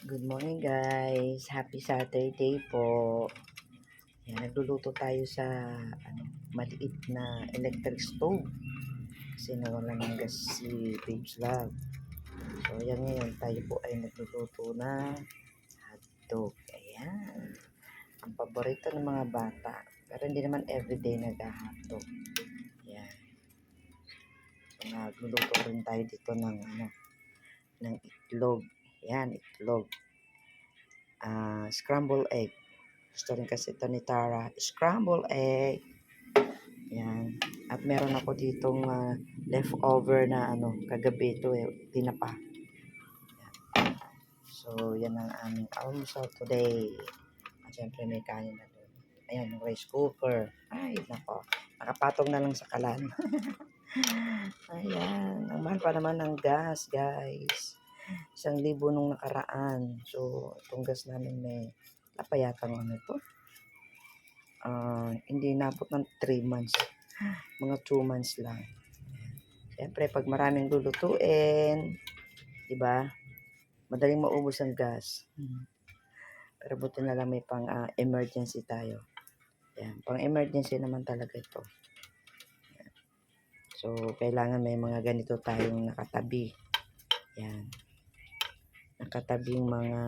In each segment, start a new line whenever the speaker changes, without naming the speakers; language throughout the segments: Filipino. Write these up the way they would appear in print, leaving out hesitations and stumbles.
Good morning guys. Happy Saturday po. Yan, nagluluto tayo sa maliit na electric stove. Kasi nawala ng gas si Babes Love. So yan ngayon tayo po ay nagluluto ng hotdog. Ayan. Ang paborito ng mga bata. Pero hindi naman everyday nag-hotdog. Yan. So nagluluto rin tayo dito ng itlog. Yan, itlog. Scramble egg. Gusto rin kasi ito ni Tara. Scramble egg. Yan. At meron ako ditong leftover na kagabi ito tinapa. Yan. So, yan ang aming almusal today. At syempre may kanin na doon. Ayan, yung rice cooker. Ay, nako. Nakapatong na lang sa kalan. Ayan. Ang mahal pa naman ng gas, guys. 1,000 nung nakaraan. So, itong gas namin may napayatang ito. Hindi inabot ng 3 months. Mga 2 months lang. Siyempre, pag maraming lulutuin, diba? Madaling maubos ang gas. Pero buti na lang may pang emergency tayo. Yan. Pang emergency naman talaga ito. Yan. So, kailangan may mga ganito tayong nakatabi. Yan. Nakatabing mga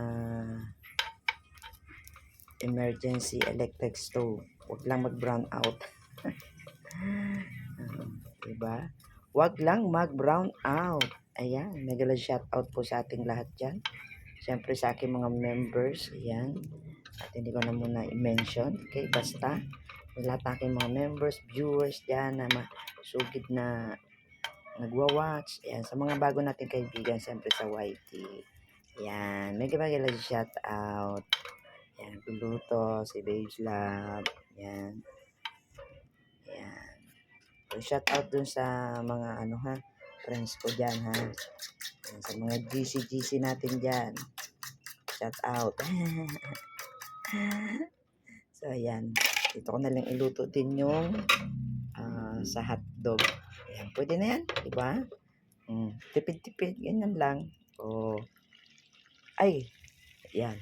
emergency electric stove. Huwag lang mag-brown out. Diba? Huwag lang mag-brown out. Ayan, mega shout out po sa ating lahat dyan. Siyempre sa aking mga members. Ayan. At hindi ko na muna i-mention. Okay, basta. Lahat ng aking mga members, viewers dyan na masugid na nagwa-watch. Ayan, sa mga bago nating kaibigan, siyempre sa YT. Ayan, mega shout out. Ayan, Luluto, si Babes Love. Ayan. Ayan. So, shout out dun sa mga friends ko dyan ha. Ayan, sa mga GC natin dyan. Shout out. So, ayan. Dito ko na lang iluto din yung sa hotdog. Ayan, pwede na yan. Diba? Tipid-tipid. Ganyan lang. O, ay. Ayan.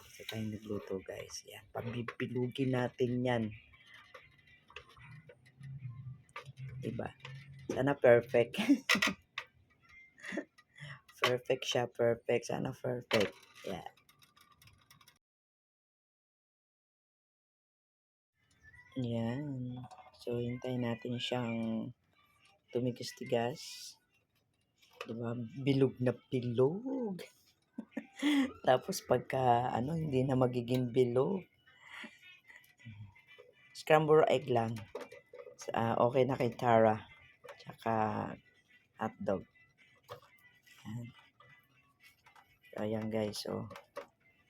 Kasi tayo nagluto guys. Ayan. Pabipilugin natin yan. Diba? Sana perfect. Perfect siya. Perfect. Sana perfect. Yeah. Yan. So, hintayin natin siyang tumigas-tigas. Diba? Bilog na bilog. Tapos pagka, hindi na magiging bilog. Scrambled egg lang. Okay na kay Tara. Tsaka hotdog. Yan. So, ayan guys. So,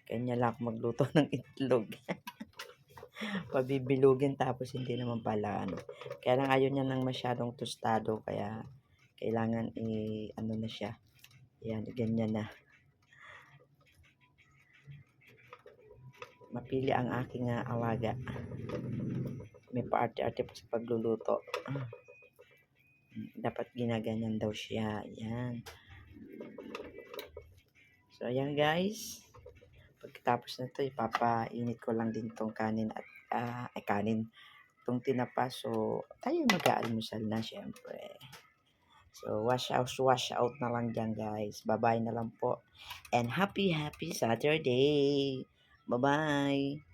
kanya lang magluto ng itlog. Pabibilugin tapos hindi naman pala Kaya lang ayaw niya ng masyadong tostado kaya kailangan na siya. Yan, ganyan na. Mapili ang aking alaga. May paarte-arte pa sa pagluluto. Dapat ginaganyan daw siya. Yan. So, ayan guys. Pagkatapos na ito, ipapainit ko lang din tong kanin at kanin. Itong tinapa. So, tayo mag-aalmusal na syempre. So, wash out na lang dyan guys. Bye-bye na lang po. And happy Saturday. Bye-bye.